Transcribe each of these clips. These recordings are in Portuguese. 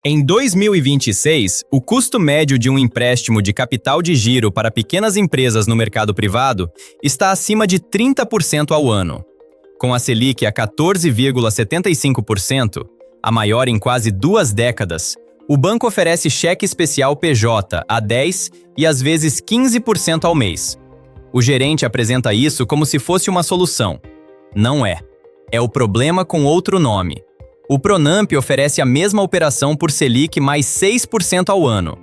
Em 2026, o custo médio de um empréstimo de capital de giro para pequenas empresas no mercado privado está acima de 30% ao ano. Com a Selic a 14,75%, a maior em quase 2 décadas, o banco oferece cheque especial PJ a 10% e às vezes 15% ao mês. O gerente apresenta isso como se fosse uma solução. Não é. É o problema com outro nome. O Pronamp oferece a mesma operação por Selic mais 6% ao ano.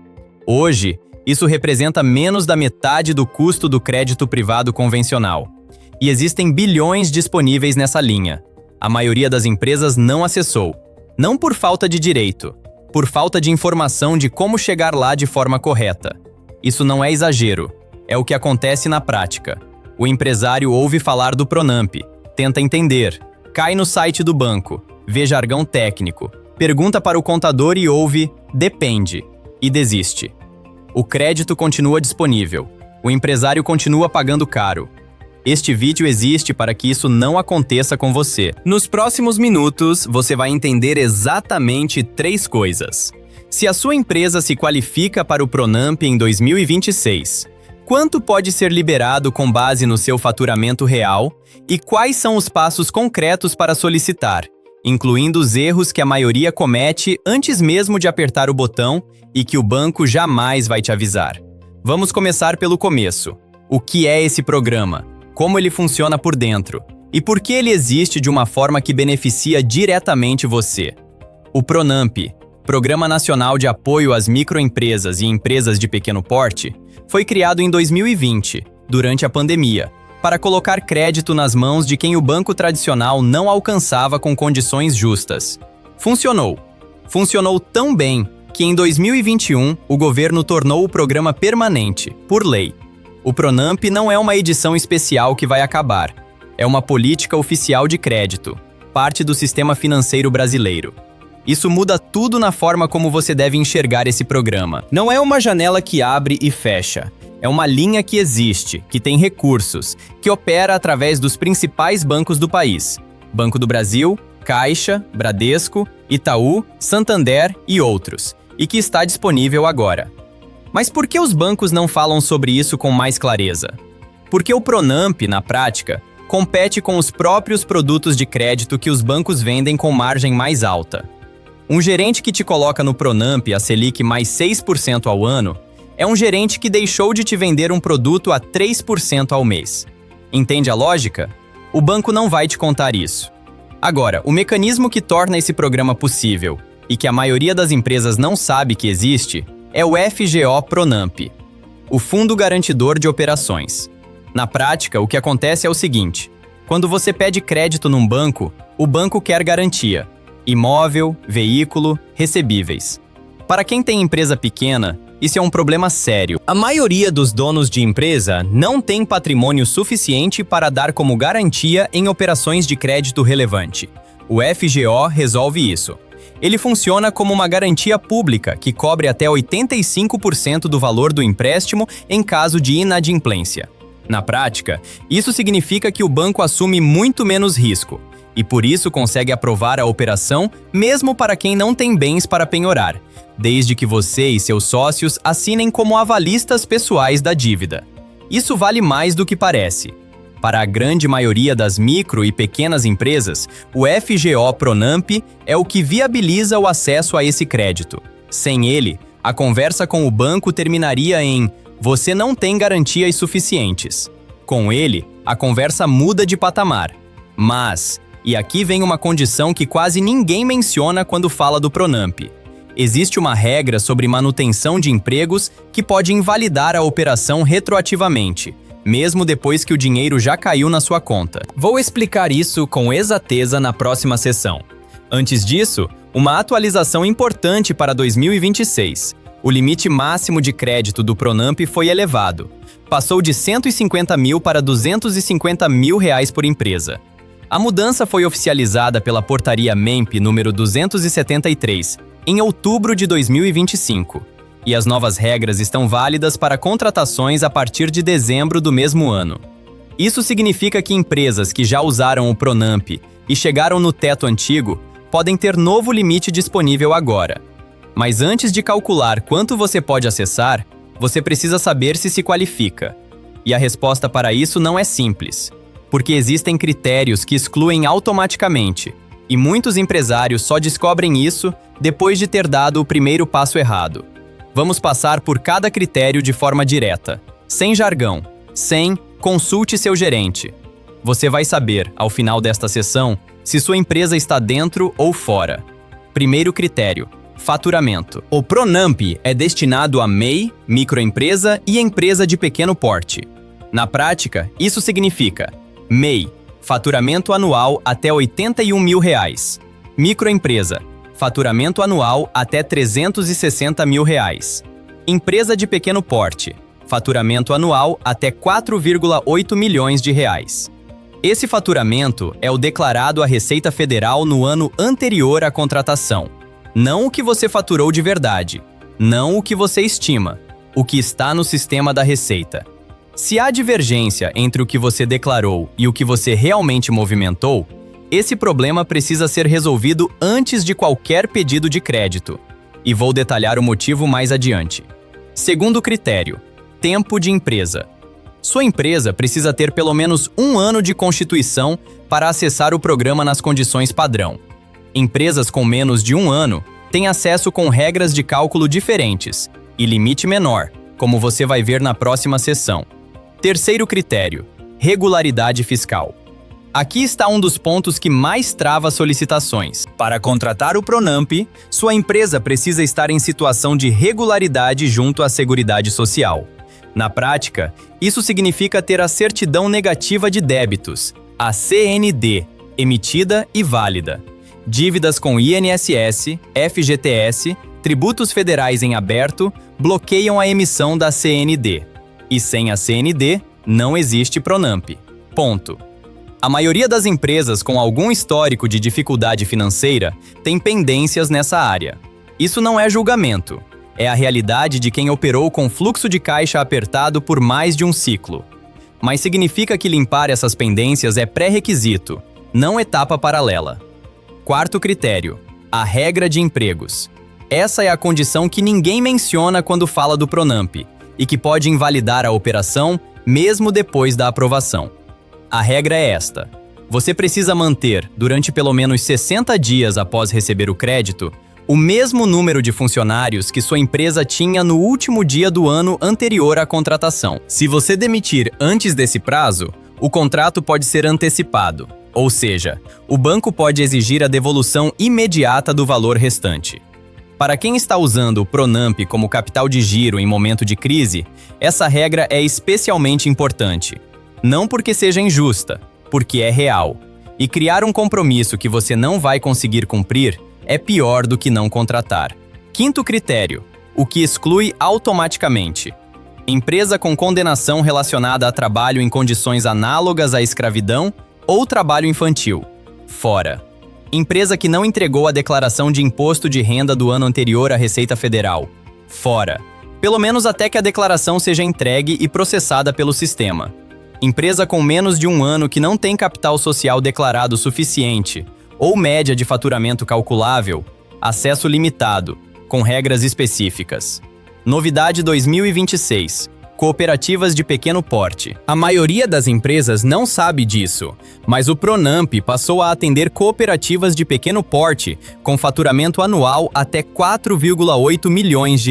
Hoje, isso representa menos da metade do custo do crédito privado convencional. E existem bilhões disponíveis nessa linha. A maioria das empresas não acessou. Não por falta de direito, por falta de informação de como chegar lá de forma correta. Isso não é exagero. É o que acontece na prática. O empresário ouve falar do Pronamp, tenta entender, cai no site do banco, vê jargão técnico, pergunta para o contador e ouve "depende" e desiste. O crédito continua disponível. O empresário continua pagando caro. Este vídeo existe para que isso não aconteça com você. Nos próximos minutos, você vai entender exatamente 3 coisas. Se a sua empresa se qualifica para o Pronamp em 2026, quanto pode ser liberado com base no seu faturamento real e quais são os passos concretos para solicitar, incluindo os erros que a maioria comete antes mesmo de apertar o botão e que o banco jamais vai te avisar. Vamos começar pelo começo. O que é esse programa? Como ele funciona por dentro? E por que ele existe de uma forma que beneficia diretamente você? O Pronamp, Programa Nacional de Apoio às Microempresas e Empresas de Pequeno Porte, foi criado em 2020, durante a pandemia, para colocar crédito nas mãos de quem o banco tradicional não alcançava com condições justas. Funcionou. Funcionou tão bem que em 2021 o governo tornou o programa permanente, por lei. O Pronamp não é uma edição especial que vai acabar. É uma política oficial de crédito, parte do sistema financeiro brasileiro. Isso muda tudo na forma como você deve enxergar esse programa. Não é uma janela que abre e fecha. É uma linha que existe, que tem recursos, que opera através dos principais bancos do país. Banco do Brasil, Caixa, Bradesco, Itaú, Santander e outros, e que está disponível agora. Mas por que os bancos não falam sobre isso com mais clareza? Porque o Pronamp, na prática, compete com os próprios produtos de crédito que os bancos vendem com margem mais alta. Um gerente que te coloca no Pronamp a Selic mais 6% ao ano é um gerente que deixou de te vender um produto a 3% ao mês. Entende a lógica? O banco não vai te contar isso. Agora, o mecanismo que torna esse programa possível e que a maioria das empresas não sabe que existe é o FGO Pronamp, o Fundo Garantidor de Operações. Na prática, o que acontece é o seguinte: quando você pede crédito num banco, o banco quer garantia: imóvel, veículo, recebíveis. Para quem tem empresa pequena, isso é um problema sério. A maioria dos donos de empresa não tem patrimônio suficiente para dar como garantia em operações de crédito relevante. O FGO resolve isso. Ele funciona como uma garantia pública que cobre até 85% do valor do empréstimo em caso de inadimplência. Na prática, isso significa que o banco assume muito menos risco e por isso consegue aprovar a operação mesmo para quem não tem bens para penhorar, desde que você e seus sócios assinem como avalistas pessoais da dívida. Isso vale mais do que parece. Para a grande maioria das micro e pequenas empresas, o FGO Pronamp é o que viabiliza o acesso a esse crédito. Sem ele, a conversa com o banco terminaria em "você não tem garantias suficientes". Com ele, a conversa muda de patamar. Mas, e aqui vem uma condição que quase ninguém menciona quando fala do Pronamp. Existe uma regra sobre manutenção de empregos que pode invalidar a operação retroativamente, mesmo depois que o dinheiro já caiu na sua conta. Vou explicar isso com exateza na próxima sessão. Antes disso, uma atualização importante para 2026. O limite máximo de crédito do Pronamp foi elevado. Passou de 150 mil para 250 mil reais por empresa. A mudança foi oficializada pela Portaria MEMP número 273, em outubro de 2025. E as novas regras estão válidas para contratações a partir de dezembro do mesmo ano. Isso significa que empresas que já usaram o Pronamp e chegaram no teto antigo podem ter novo limite disponível agora. Mas antes de calcular quanto você pode acessar, você precisa saber se qualifica. E a resposta para isso não é simples, porque existem critérios que excluem automaticamente, e muitos empresários só descobrem isso depois de ter dado o primeiro passo errado. Vamos passar por cada critério de forma direta, sem jargão, sem consulte seu gerente. Você vai saber, ao final desta sessão, se sua empresa está dentro ou fora. Primeiro critério: faturamento. O Pronamp é destinado a MEI, microempresa e empresa de pequeno porte. Na prática, isso significa MEI, faturamento anual até R$ 81 mil. Microempresa, faturamento anual até R$ 360 mil. Empresa de pequeno porte, faturamento anual até R$ 4,8 milhões. Esse faturamento é o declarado à Receita Federal no ano anterior à contratação. Não o que você faturou de verdade, não o que você estima, o que está no sistema da Receita. Se há divergência entre o que você declarou e o que você realmente movimentou, esse problema precisa ser resolvido antes de qualquer pedido de crédito. E vou detalhar o motivo mais adiante. Segundo critério: tempo de empresa. Sua empresa precisa ter pelo menos 1 ano de constituição para acessar o programa nas condições padrão. Empresas com menos de 1 ano têm acesso com regras de cálculo diferentes e limite menor, como você vai ver na próxima sessão. Terceiro critério: regularidade fiscal. Aqui está um dos pontos que mais trava solicitações. Para contratar o Pronamp, sua empresa precisa estar em situação de regularidade junto à Seguridade Social. Na prática, isso significa ter a certidão negativa de débitos, a CND, emitida e válida. Dívidas com INSS, FGTS, tributos federais em aberto bloqueiam a emissão da CND. E sem a CND, não existe Pronamp. Ponto. A maioria das empresas com algum histórico de dificuldade financeira tem pendências nessa área. Isso não é julgamento. É a realidade de quem operou com fluxo de caixa apertado por mais de um ciclo. Mas significa que limpar essas pendências é pré-requisito, não etapa paralela. Quarto critério: a regra de empregos. Essa é a condição que ninguém menciona quando fala do Pronamp e que pode invalidar a operação mesmo depois da aprovação. A regra é esta: você precisa manter, durante pelo menos 60 dias após receber o crédito, o mesmo número de funcionários que sua empresa tinha no último dia do ano anterior à contratação. Se você demitir antes desse prazo, o contrato pode ser antecipado, ou seja, o banco pode exigir a devolução imediata do valor restante. Para quem está usando o Pronamp como capital de giro em momento de crise, essa regra é especialmente importante. Não porque seja injusta, porque é real. E criar um compromisso que você não vai conseguir cumprir é pior do que não contratar. Quinto critério: o que exclui automaticamente. Empresa com condenação relacionada a trabalho em condições análogas à escravidão ou trabalho infantil. Fora. Empresa que não entregou a declaração de imposto de renda do ano anterior à Receita Federal. Fora. Pelo menos até que a declaração seja entregue e processada pelo sistema. Empresa com menos de 1 ano que não tem capital social declarado suficiente ou média de faturamento calculável, acesso limitado, com regras específicas. Novidade 2026. Cooperativas de pequeno porte. A maioria das empresas não sabe disso, mas o Pronamp passou a atender cooperativas de pequeno porte com faturamento anual até R$ 4,8 milhões.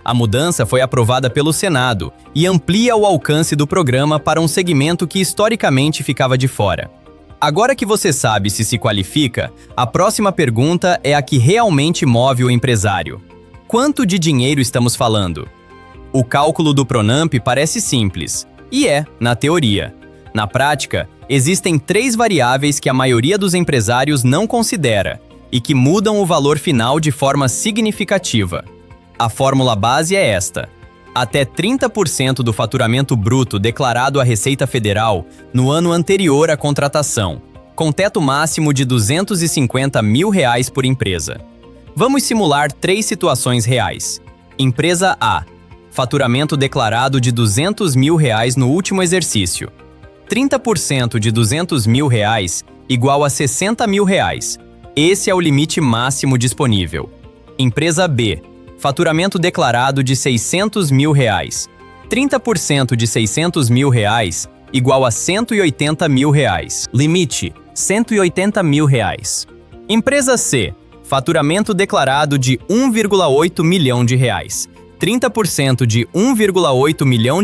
A mudança foi aprovada pelo Senado e amplia o alcance do programa para um segmento que historicamente ficava de fora. Agora que você sabe se qualifica, a próxima pergunta é a que realmente move o empresário. Quanto de dinheiro estamos falando? O cálculo do Pronamp parece simples, e é, na teoria. Na prática, existem 3 variáveis que a maioria dos empresários não considera e que mudam o valor final de forma significativa. A fórmula base é esta: até 30% do faturamento bruto declarado à Receita Federal no ano anterior à contratação, com teto máximo de R$ 250 mil por empresa. Vamos simular 3 situações reais. Empresa A: faturamento declarado de R$ 200 mil no último exercício. 30% de R$ 200 mil igual a R$ 60 mil. Esse é o limite máximo disponível. Empresa B. Faturamento declarado de R$ 600 mil. 30% de R$ 600 mil igual a R$ 180 mil. Limite: R$ 180 mil. Empresa C. Faturamento declarado de R$ 1,8 milhão. 30% de R$ 1,8 milhão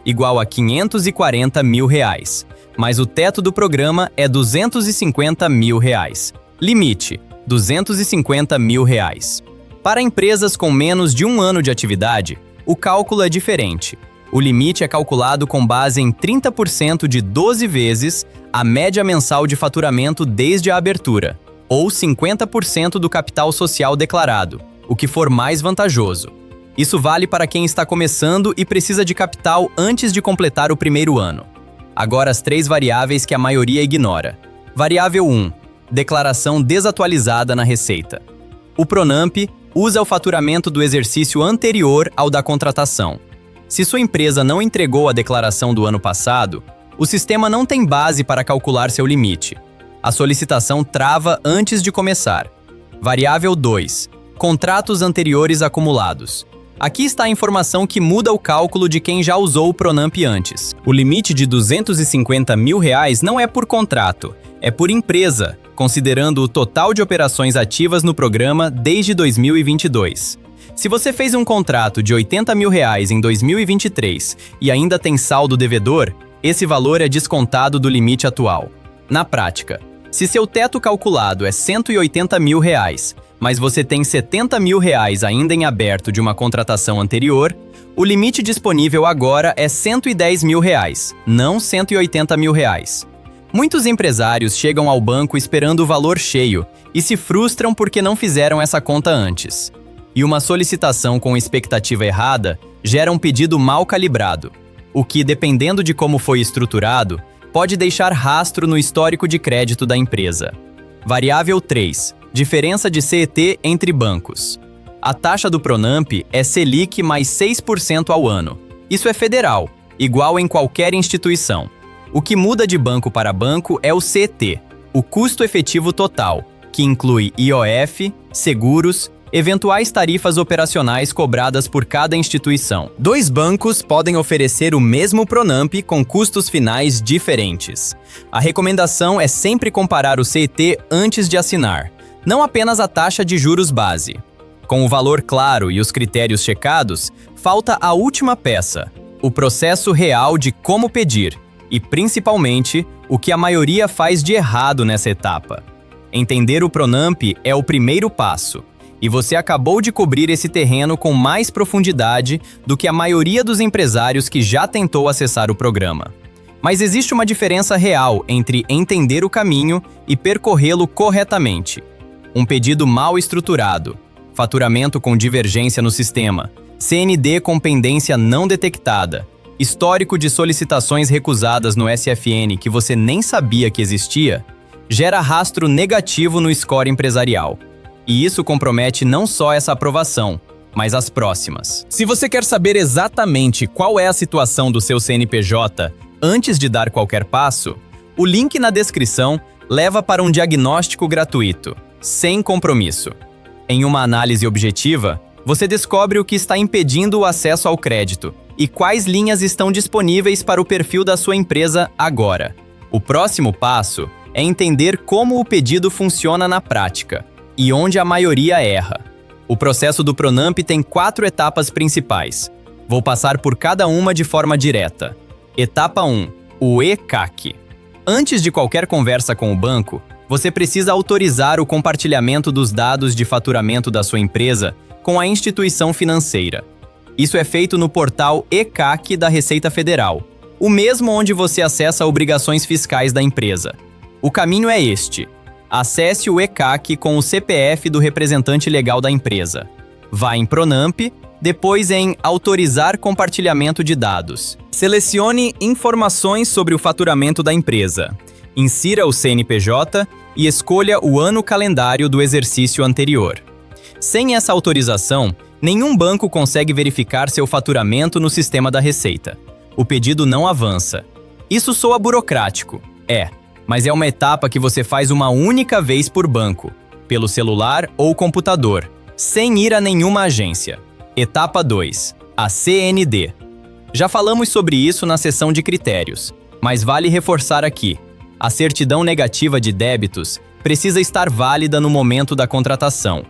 igual a R$ 540 mil. Mas o teto do programa é R$ 250 mil. Limite: R$ 250 mil. Para empresas com menos de um ano de atividade, o cálculo é diferente. O limite é calculado com base em 30% de 12 vezes a média mensal de faturamento desde a abertura, ou 50% do capital social declarado, o que for mais vantajoso. Isso vale para quem está começando e precisa de capital antes de completar o primeiro ano. Agora as 3 variáveis que a maioria ignora. Variável 1. Declaração desatualizada na receita. O Pronampe usa o faturamento do exercício anterior ao da contratação. Se sua empresa não entregou a declaração do ano passado, o sistema não tem base para calcular seu limite. A solicitação trava antes de começar. Variável 2. Contratos anteriores acumulados. Aqui está a informação que muda o cálculo de quem já usou o Pronampe antes. O limite de R$ 250 mil não é por contrato, é por empresa, considerando o total de operações ativas no programa desde 2022. Se você fez um contrato de R$ 80 mil em 2023 e ainda tem saldo devedor, esse valor é descontado do limite atual. Na prática, se seu teto calculado é R$ 180 mil, mas você tem R$ 70 mil ainda em aberto de uma contratação anterior, o limite disponível agora é R$ 110 mil, não R$ 180 mil. Muitos empresários chegam ao banco esperando o valor cheio e se frustram porque não fizeram essa conta antes. E uma solicitação com expectativa errada gera um pedido mal calibrado, o que, dependendo de como foi estruturado, pode deixar rastro no histórico de crédito da empresa. Variável 3. Diferença de CET entre bancos. A taxa do Pronampe é Selic mais 6% ao ano. Isso é federal, igual em qualquer instituição. O que muda de banco para banco é o CET, o custo efetivo total, que inclui IOF, seguros, eventuais tarifas operacionais cobradas por cada instituição. 2 bancos podem oferecer o mesmo Pronampe com custos finais diferentes. A recomendação é sempre comparar o CET antes de assinar, não apenas a taxa de juros base. Com o valor claro e os critérios checados, falta a última peça, o processo real de como pedir e, principalmente, o que a maioria faz de errado nessa etapa. Entender o Pronampe é o primeiro passo, e você acabou de cobrir esse terreno com mais profundidade do que a maioria dos empresários que já tentou acessar o programa. Mas existe uma diferença real entre entender o caminho e percorrê-lo corretamente. Um pedido mal estruturado, faturamento com divergência no sistema, CND com pendência não detectada, histórico de solicitações recusadas no SFN que você nem sabia que existia, gera rastro negativo no score empresarial. E isso compromete não só essa aprovação, mas as próximas. Se você quer saber exatamente qual é a situação do seu CNPJ antes de dar qualquer passo, o link na descrição leva para um diagnóstico gratuito, sem compromisso. Em uma análise objetiva, você descobre o que está impedindo o acesso ao crédito e quais linhas estão disponíveis para o perfil da sua empresa agora. O próximo passo é entender como o pedido funciona na prática e onde a maioria erra. O processo do Pronampe tem 4 etapas principais. Vou passar por cada uma de forma direta. Etapa 1. O ECAC. Antes de qualquer conversa com o banco, você precisa autorizar o compartilhamento dos dados de faturamento da sua empresa com a instituição financeira. Isso é feito no portal ECAC da Receita Federal, o mesmo onde você acessa obrigações fiscais da empresa. O caminho é este. Acesse o ECAC com o CPF do representante legal da empresa. Vá em Pronampe, depois em Autorizar compartilhamento de dados. Selecione Informações sobre o faturamento da empresa. Insira o CNPJ e escolha o ano calendário do exercício anterior. Sem essa autorização, nenhum banco consegue verificar seu faturamento no sistema da Receita. O pedido não avança. Isso soa burocrático. Mas é uma etapa que você faz uma única vez por banco, pelo celular ou computador, sem ir a nenhuma agência. Etapa 2. A CND. Já falamos sobre isso na seção de critérios, mas vale reforçar aqui. A certidão negativa de débitos precisa estar válida no momento da contratação.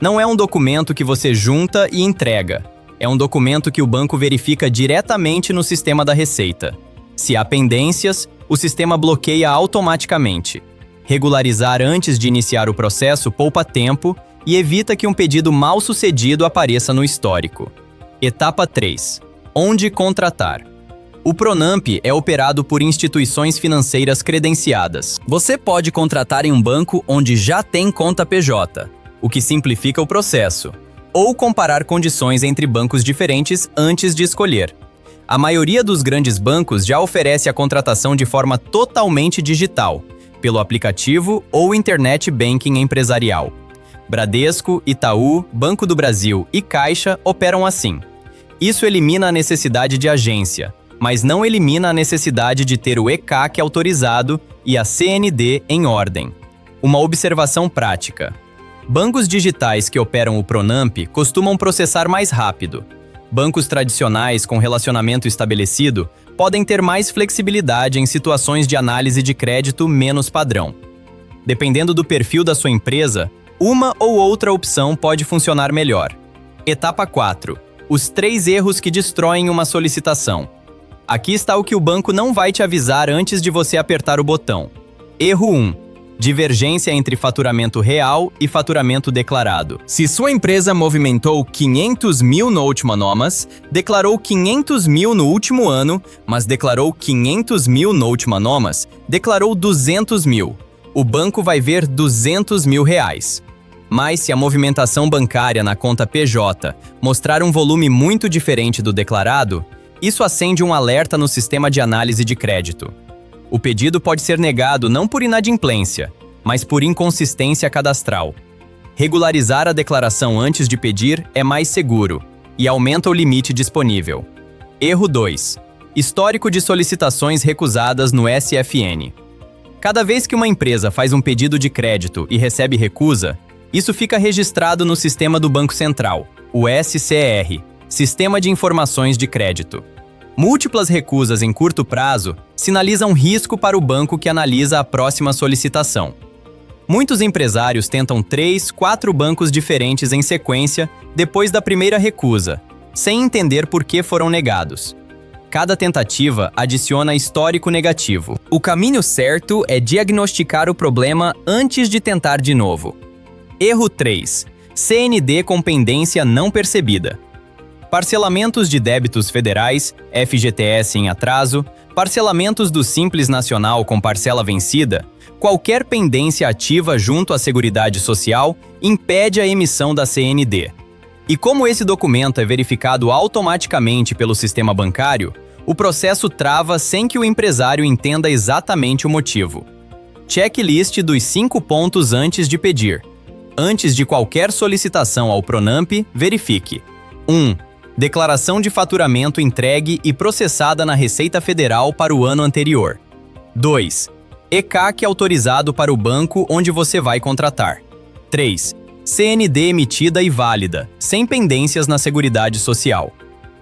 Não é um documento que você junta e entrega. É um documento que o banco verifica diretamente no sistema da Receita. Se há pendências, o sistema bloqueia automaticamente. Regularizar antes de iniciar o processo poupa tempo e evita que um pedido mal sucedido apareça no histórico. Etapa 3. Onde contratar? O Pronamp é operado por instituições financeiras credenciadas. Você pode contratar em um banco onde já tem conta PJ, o que simplifica o processo, ou comparar condições entre bancos diferentes antes de escolher. A maioria dos grandes bancos já oferece a contratação de forma totalmente digital, pelo aplicativo ou internet banking empresarial. Bradesco, Itaú, Banco do Brasil e Caixa operam assim. Isso elimina a necessidade de agência, mas não elimina a necessidade de ter o ECAC autorizado e a CND em ordem. Uma observação prática. Bancos digitais que operam o Pronamp costumam processar mais rápido. Bancos tradicionais com relacionamento estabelecido podem ter mais flexibilidade em situações de análise de crédito menos padrão. Dependendo do perfil da sua empresa, uma ou outra opção pode funcionar melhor. Etapa 4. Os 3 erros que destroem uma solicitação. Aqui está o que o banco não vai te avisar antes de você apertar o botão. Erro 1. Divergência entre faturamento real e faturamento declarado. Se sua empresa movimentou 500 mil no último NOMAS, declarou 500 mil no último ano, mas declarou 500 mil no último NOMAS, declarou 200 mil. O banco vai ver 200 mil reais. Mas se a movimentação bancária na conta PJ mostrar um volume muito diferente do declarado, isso acende um alerta no sistema de análise de crédito. O pedido pode ser negado não por inadimplência, mas por inconsistência cadastral. Regularizar a declaração antes de pedir é mais seguro e aumenta o limite disponível. Erro 2. Histórico de solicitações recusadas no SFN. Cada vez que uma empresa faz um pedido de crédito e recebe recusa, isso fica registrado no sistema do Banco Central, o SCR, Sistema de Informações de Crédito. Múltiplas recusas em curto prazo sinalizam risco para o banco que analisa a próxima solicitação. Muitos empresários tentam 3, 4 bancos diferentes em sequência depois da primeira recusa, sem entender por que foram negados. Cada tentativa adiciona histórico negativo. O caminho certo é diagnosticar o problema antes de tentar de novo. Erro 3. CND com pendência não percebida. Parcelamentos de débitos federais, FGTS em atraso, parcelamentos do Simples Nacional com parcela vencida, qualquer pendência ativa junto à Seguridade Social impede a emissão da CND. E como esse documento é verificado automaticamente pelo sistema bancário, o processo trava sem que o empresário entenda exatamente o motivo. Checklist dos 5 pontos antes de pedir. Antes de qualquer solicitação ao Pronamp, verifique: 1. Declaração de faturamento entregue e processada na Receita Federal para o ano anterior. 2. ECAC autorizado para o banco onde você vai contratar. 3. CND emitida e válida, sem pendências na Seguridade Social.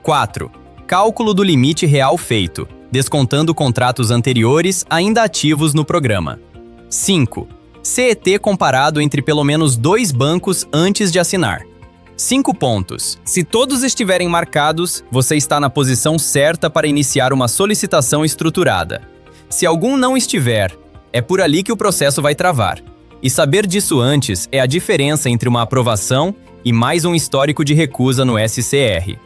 4. Cálculo do limite real feito, descontando contratos anteriores ainda ativos no programa. 5. CET comparado entre pelo menos 2 bancos antes de assinar. 5 pontos. Se todos estiverem marcados, você está na posição certa para iniciar uma solicitação estruturada. Se algum não estiver, é por ali que o processo vai travar. E saber disso antes é a diferença entre uma aprovação e mais um histórico de recusa no SCR.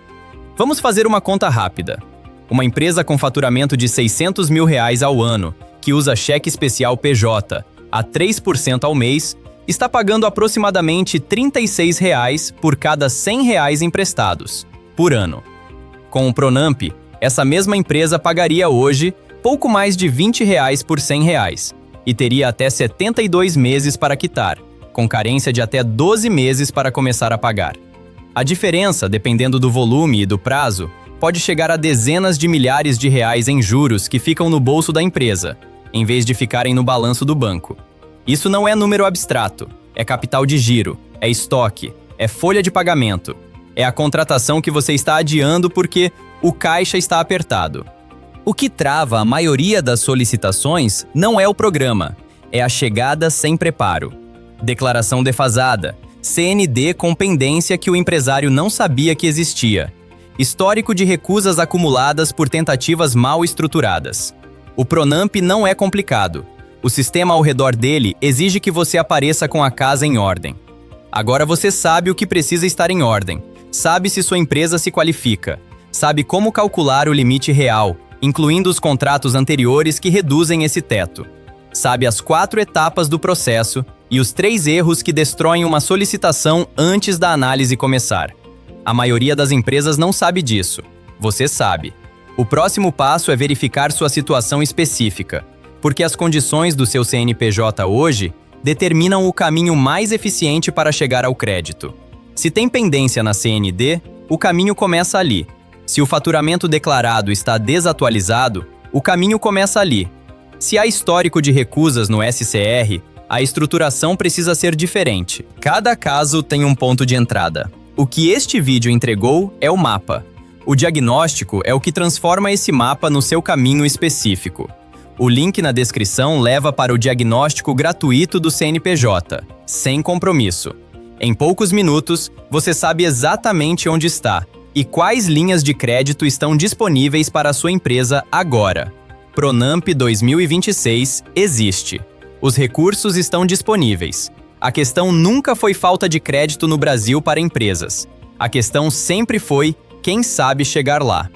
Vamos fazer uma conta rápida. Uma empresa com faturamento de R$ 600 mil ao ano, que usa cheque especial PJ a 3% ao mês, está pagando aproximadamente R$ 36 por cada R$ 100 emprestados, por ano. Com o Pronamp, essa mesma empresa pagaria hoje pouco mais de R$ 20 por R$ 100 e teria até 72 meses para quitar, com carência de até 12 meses para começar a pagar. A diferença, dependendo do volume e do prazo, pode chegar a dezenas de milhares de reais em juros que ficam no bolso da empresa, em vez de ficarem no balanço do banco. Isso não é número abstrato, é capital de giro, é estoque, é folha de pagamento. É a contratação que você está adiando porque o caixa está apertado. O que trava a maioria das solicitações não é o programa, é a chegada sem preparo. Declaração defasada, CND com pendência que o empresário não sabia que existia. Histórico de recusas acumuladas por tentativas mal estruturadas. O Pronamp não é complicado. O sistema ao redor dele exige que você apareça com a casa em ordem. Agora você sabe o que precisa estar em ordem. Sabe se sua empresa se qualifica. Sabe como calcular o limite real, incluindo os contratos anteriores que reduzem esse teto. Sabe as 4 etapas do processo e os 3 erros que destroem uma solicitação antes da análise começar. A maioria das empresas não sabe disso. Você sabe. O próximo passo é verificar sua situação específica, porque as condições do seu CNPJ hoje determinam o caminho mais eficiente para chegar ao crédito. Se tem pendência na CND, o caminho começa ali. Se o faturamento declarado está desatualizado, o caminho começa ali. Se há histórico de recusas no SCR, a estruturação precisa ser diferente. Cada caso tem um ponto de entrada. O que este vídeo entregou é o mapa. O diagnóstico é o que transforma esse mapa no seu caminho específico. O link na descrição leva para o diagnóstico gratuito do CNPJ, sem compromisso. Em poucos minutos, você sabe exatamente onde está e quais linhas de crédito estão disponíveis para a sua empresa agora. Pronamp 2026 existe. Os recursos estão disponíveis. A questão nunca foi falta de crédito no Brasil para empresas. A questão sempre foi quem sabe chegar lá.